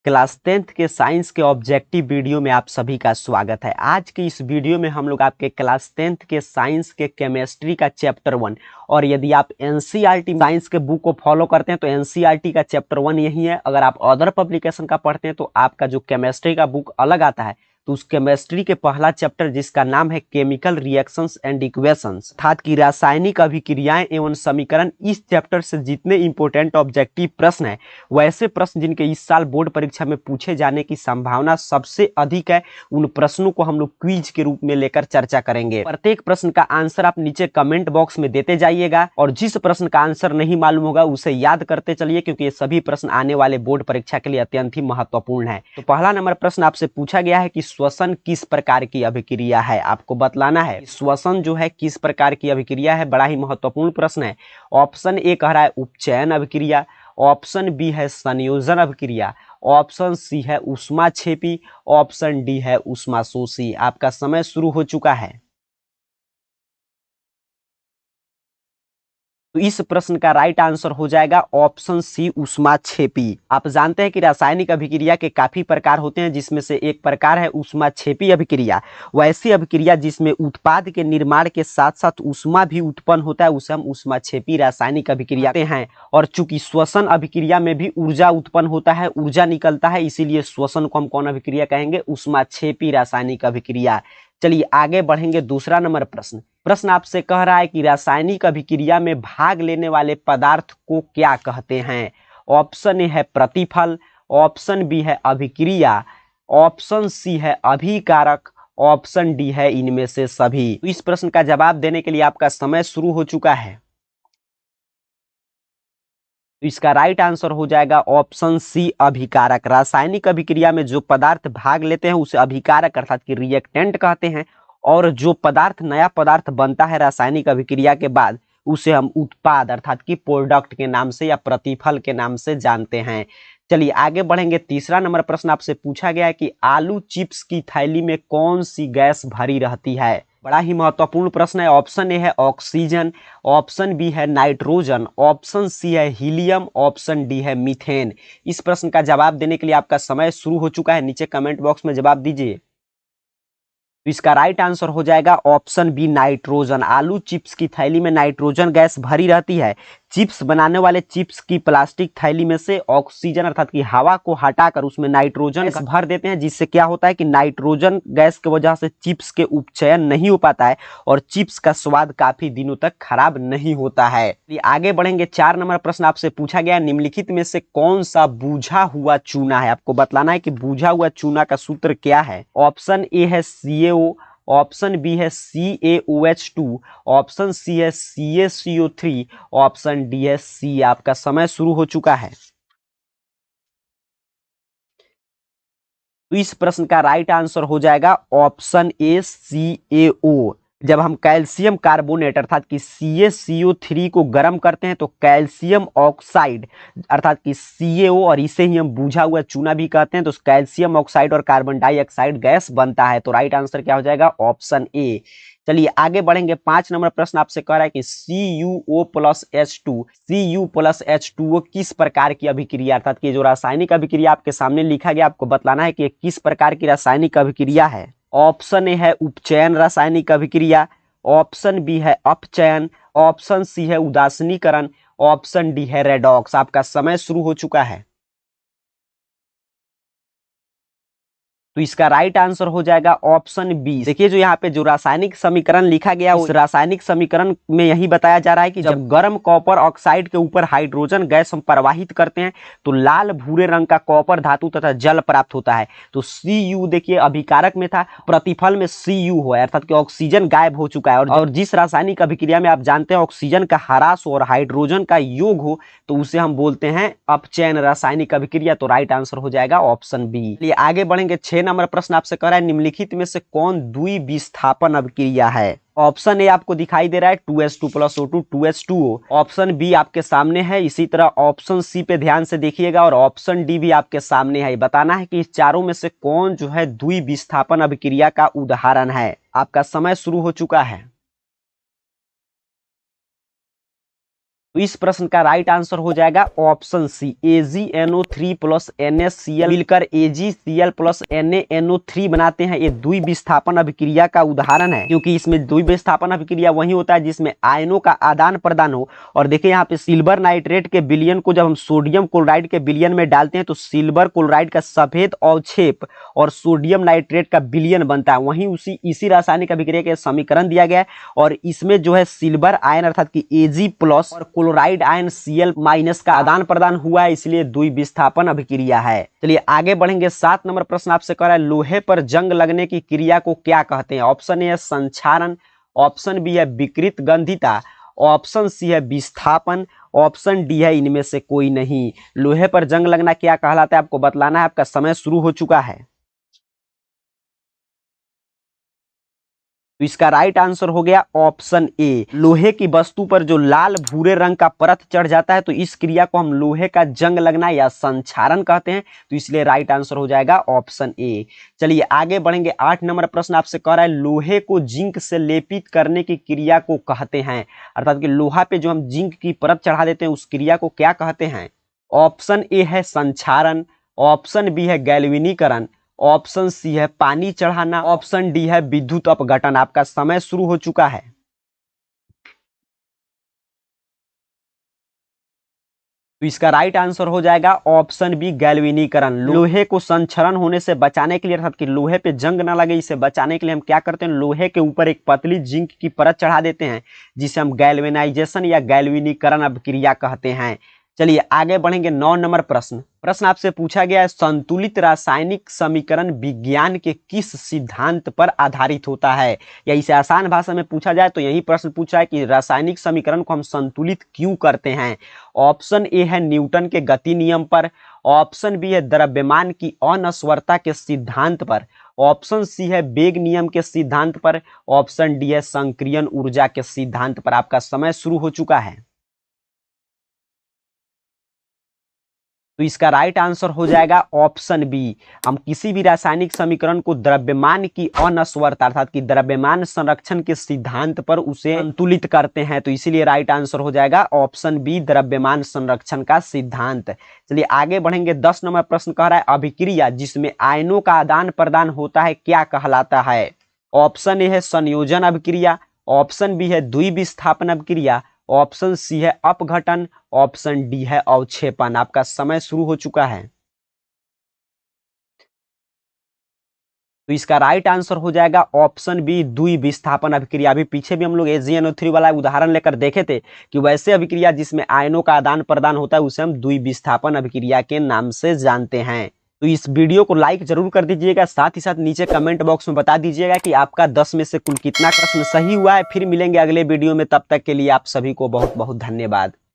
Class 10th के science के objective video में आप सभी का स्वागत है। आज के इस वीडियो में हम लोग आपके क्लास 10th के साइंस के केमिस्ट्री का चैप्टर 1 और यदि आप एनसीईआरटी साइंस के बुक को फॉलो करते हैं तो एनसीईआरटी का चैप्टर 1 यही है। अगर आप अदर पब्लिकेशन का पढ़ते हैं तो आपका जो केमिस्ट्री का बुक अलग आता है, तो उस केमिस्ट्री के पहला चैप्टर जिसका नाम है केमिकल रिएक्शंस एंड इक्वेशंस अर्थात की रासायनिक अभिक्रियाएं एवं समीकरण, इस चैप्टर से जितने इंपॉर्टेंट ऑब्जेक्टिव प्रश्न है, वैसे प्रश्न जिनके इस साल बोर्ड परीक्षा में पूछे जाने की संभावना सबसे अधिक है, उन प्रश्नों को हम लोग क्विज के रूप में लेकर चर्चा करेंगे। प्रत्येक प्रश्न का आंसर आप नीचे कमेंट बॉक्स में देते जाइएगा और जिस प्रश्न का आंसर नहीं मालूम होगा उसे याद करते चलिए, क्योंकि ये सभी प्रश्न आने वाले बोर्ड परीक्षा के लिए अत्यंत ही महत्वपूर्ण है। तो पहला नंबर प्रश्न आपसे पूछा गया है कि श्वसन किस प्रकार की अभिक्रिया है। आपको बतलाना है श्वसन जो है किस प्रकार की अभिक्रिया है। बड़ा ही महत्वपूर्ण प्रश्न है। ऑप्शन ए कह रहा है उपचयन अभिक्रिया, ऑप्शन बी है संयोजन अभिक्रिया, ऑप्शन सी है ऊष्माक्षेपी, ऑप्शन डी है ऊष्माशोषी। आपका समय शुरू हो चुका है। तो इस प्रश्न का राइट आंसर हो जाएगा ऑप्शन सी ऊष्माक्षेपी। आप जानते हैं कि रासायनिक अभिक्रिया के काफी प्रकार होते हैं, जिसमें से एक प्रकार है ऊष्माक्षेपी अभिक्रिया। वैसी अभिक्रिया जिसमें उत्पाद के निर्माण के साथ साथ ऊष्मा भी उत्पन्न होता है, उसे हम ऊष्माक्षेपी रासायनिक अभिक्रिया कहते हैं। और चूंकि श्वसन अभिक्रिया में भी ऊर्जा उत्पन्न होता है, ऊर्जा निकलता है, इसीलिए श्वसन को हम कौन अभिक्रिया कहेंगे? ऊष्माक्षेपी रासायनिक अभिक्रिया। चलिए आगे बढ़ेंगे। दूसरा नंबर प्रश्न आपसे कह रहा है कि रासायनिक अभिक्रिया में भाग लेने वाले पदार्थ को क्या कहते हैं। ऑप्शन ए है प्रतिफल, ऑप्शन बी है अभिक्रिया, ऑप्शन सी है अभिकारक, ऑप्शन डी है इनमें से सभी। तो इस प्रश्न का जवाब देने के लिए आपका समय शुरू हो चुका है। तो इसका राइट आंसर हो जाएगा ऑप्शन सी अभिकारक। रासायनिक अभिक्रिया में जो पदार्थ भाग लेते हैं उसे अभिकारक अर्थात कि रिएक्टेंट कहते हैं, और जो पदार्थ नया पदार्थ बनता है रासायनिक अभिक्रिया के बाद उसे हम उत्पाद अर्थात कि प्रोडक्ट के नाम से या प्रतिफल के नाम से जानते हैं। चलिए आगे बढ़ेंगे। तीसरा नंबर प्रश्न आपसे पूछा गया है कि आलू चिप्स की थैली में कौन सी गैस भरी रहती है। बड़ा ही महत्वपूर्ण प्रश्न है। ऑप्शन ए है ऑक्सीजन, ऑप्शन बी है नाइट्रोजन, ऑप्शन सी है हीलियम, ऑप्शन डी है मीथेन। इस प्रश्न का जवाब देने के लिए आपका समय शुरू हो चुका है। नीचे कमेंट बॉक्स में जवाब दीजिए। तो इसका राइट आंसर हो जाएगा ऑप्शन बी नाइट्रोजन। आलू चिप्स की थैली में नाइट्रोजन गैस भरी रहती है। चिप्स बनाने वाले चिप्स की प्लास्टिक थैली में से ऑक्सीजन अर्थात की हवा को हटाकर उसमें नाइट्रोजन गैस भर देते हैं, जिससे क्या होता है कि नाइट्रोजन गैस की वजह से चिप्स के उपचयन नहीं हो पाता है और चिप्स का स्वाद काफी दिनों तक खराब नहीं होता है। आगे बढ़ेंगे। 4 नंबर प्रश्न आपसे पूछा गया निम्नलिखित में से कौन सा बूझा हुआ चूना है। आपको बतलाना है कि बूझा हुआ चूना का सूत्र क्या है। ऑप्शन ए है CaO, ऑप्शन बी है CaOH2, ऑप्शन सी है CaCO3, ऑप्शन डी है सी। आपका समय शुरू हो चुका है। तो इस प्रश्न का राइट आंसर हो जाएगा ऑप्शन ए CaO। जब हम कैल्शियम कार्बोनेट अर्थात कि CaCO3 को गर्म करते हैं तो कैल्शियम ऑक्साइड अर्थात कि CaO, और इसे ही हम बूझा हुआ चूना भी कहते हैं, तो कैल्शियम ऑक्साइड और कार्बन डाइऑक्साइड गैस बनता है। तो राइट आंसर क्या हो जाएगा? Option A. चलिए आगे बढ़ेंगे। 5 नंबर प्रश्न आपसे कह रहा है कि Cu+H2 किस प्रकार की अभिक्रिया अर्थात कि जो रासायनिक अभिक्रिया आपके सामने लिखा गया, आपको बतलाना है कि किस प्रकार की रासायनिक अभिक्रिया है। ऑप्शन ए है उपचयन रासायनिक अभिक्रिया, ऑप्शन बी है अपचयन, ऑप्शन सी है उदासीनीकरण, ऑप्शन डी है रेडॉक्स। आपका समय शुरू हो चुका है। तो इसका राइट आंसर हो जाएगा ऑप्शन बी। देखिए जो यहाँ पे जो रासायनिक समीकरण लिखा गया, उस रासायनिक समीकरण में यही बताया जा रहा है कि जब गर्म कॉपर ऑक्साइड के ऊपर हाइड्रोजन गैस हम प्रवाहित करते हैं तो लाल भूरे रंग का कॉपर धातु तथा जल प्राप्त होता है। तो Cu देखिए अभिकारक में था, प्रतिफल में Cu हुआ अर्थात कि ऑक्सीजन गायब हो चुका है। और जिस रासायनिक अभिक्रिया में आप जानते हैं ऑक्सीजन का ह्रास हो और हाइड्रोजन का योग हो तो उसे हम बोलते हैं अपचयन रासायनिक अभिक्रिया। तो राइट आंसर हो जाएगा ऑप्शन बी। आगे बढ़ेंगे। 6 नंबर प्रश्न आपसे कह रहा है निम्नलिखित में से कौन द्विविस्थापन अभिक्रिया है। ऑप्शन ए आपको दिखाई दे रहा है 2H2+O2 2H2O, ऑप्शन बी आपके सामने है, इसी तरह ऑप्शन सी पे ध्यान से देखिएगा, और ऑप्शन डी भी आपके सामने है। बताना है कि इस चारों में से कौन जो है द्विविस्थापन अभिक्रिया का उदाहरण है। आपका समय शुरू हो चुका है। तो इस प्रश्न का राइट आंसर हो जाएगा option C, AgNO3 plus NaCl मिलकर AgCl प्लस NaNO3 बनाते हैं। ये द्विविस्थापन अभिक्रिया का उदाहरण है, क्योंकि इसमें द्विविस्थापन अभिक्रिया वही होता है जिसमें आयनों का आदान प्रदान हो। और देखिए यहाँ पे सिल्वर नाइट्रेट के विलयन को जब हम सोडियम क्लोराइड के विलयन में डालते हैं तो सिल्वर क्लोराइड का सफेद अवक्षेप और सोडियम नाइट्रेट का विलयन बनता है। वहीं इसी रासायनिक अभिक्रिया के समीकरण दिया गया है और इसमें जो है सिल्वर आयन अर्थात कि Ag प्लस और क्लोराइड आयन Cl माइनस का आदान प्रदान हुआ है, इसलिए द्विविस्थापन अभिक्रिया है। चलिए आगे बढ़ेंगे। 7 नंबर प्रश्न आपसे कह रहा है लोहे पर जंग लगने की क्रिया को क्या कहते हैं। ऑप्शन ए है संक्षारण, ऑप्शन बी है विकृत गंधिता, ऑप्शन सी है विस्थापन, ऑप्शन डी है इनमें से कोई नहीं। लोहे पर जंग लगना क्या कहलाता है आपको बतलाना है। आपका समय शुरू हो चुका है। तो इसका राइट आंसर हो गया ऑप्शन ए। लोहे की वस्तु पर जो लाल भूरे रंग का परत चढ़ जाता है तो इस क्रिया को हम लोहे का जंग लगना या संक्षारण कहते हैं, तो इसलिए राइट आंसर हो जाएगा ऑप्शन ए। चलिए आगे बढ़ेंगे। 8 नंबर प्रश्न आपसे कह रहा है लोहे को जिंक से लेपित करने की क्रिया को कहते हैं, अर्थात कि लोहा पे जो हम जिंक की परत चढ़ा देते हैं उस क्रिया को क्या कहते हैं। ऑप्शन ए है संक्षारण, ऑप्शन बी है गैल्वेनीकरण, ऑप्शन सी है पानी चढ़ाना, ऑप्शन डी है विद्युत अपघटन। आपका समय शुरू हो चुका है। तो इसका राइट आंसर हो जाएगा ऑप्शन बी गैल्वेनीकरण। लोहे को संक्षरण होने से बचाने के लिए अर्थात कि लोहे पे जंग ना लगे इसे बचाने के लिए हम क्या करते हैं, लोहे के ऊपर एक पतली जिंक की परत चढ़ा देते हैं जिसे हम गैल्वेनाइजेशन या गैल्वेनीकरण अभिक्रिया कहते हैं। चलिए आगे बढ़ेंगे। 9 नंबर प्रश्न आपसे पूछा गया है संतुलित रासायनिक समीकरण विज्ञान के किस सिद्धांत पर आधारित होता है, या इसे आसान भाषा में पूछा जाए तो यही प्रश्न पूछा है कि रासायनिक समीकरण को हम संतुलित क्यों करते हैं। ऑप्शन ए है न्यूटन के गति नियम पर, ऑप्शन बी है द्रव्यमान की अनस्वरता के सिद्धांत पर, ऑप्शन सी है वेग नियम के सिद्धांत पर, ऑप्शन डी है संक्रियन ऊर्जा के सिद्धांत पर। आपका समय शुरू हो चुका है। तो इसका राइट आंसर हो जाएगा ऑप्शन बी। हम किसी भी रासायनिक समीकरण को द्रव्यमान की अनस्वरता अर्थात कि द्रव्यमान संरक्षण के सिद्धांत पर उसे संतुलित करते हैं, तो इसीलिए राइट आंसर हो जाएगा ऑप्शन बी द्रव्यमान संरक्षण का सिद्धांत। चलिए आगे बढ़ेंगे। 10 नंबर प्रश्न कह रहा है अभिक्रिया जिसमें आयनों का आदान प्रदान होता है क्या कहलाता है। ऑप्शन ए है संयोजन अभिक्रिया, ऑप्शन बी है द्विविस्थापन अभिक्रिया, ऑप्शन सी है अपघटन, ऑप्शन डी है अवक्षेपण। आपका समय शुरू हो चुका है। तो इसका राइट आंसर हो जाएगा ऑप्शन बी द्विविस्थापन अभिक्रिया। अभी पीछे भी हम लोग AgNO3 वाला उदाहरण लेकर देखे थे कि वैसे अभिक्रिया जिसमें आयनों का आदान प्रदान होता है उसे हम द्विविस्थापन अभिक्रिया के नाम से जानते हैं। तो इस वीडियो को लाइक जरूर कर दीजिएगा, साथ ही साथ नीचे कमेंट बॉक्स में बता दीजिएगा कि आपका 10 में से कुल कितना प्रश्न सही हुआ है। फिर मिलेंगे अगले वीडियो में, तब तक के लिए आप सभी को बहुत बहुत धन्यवाद।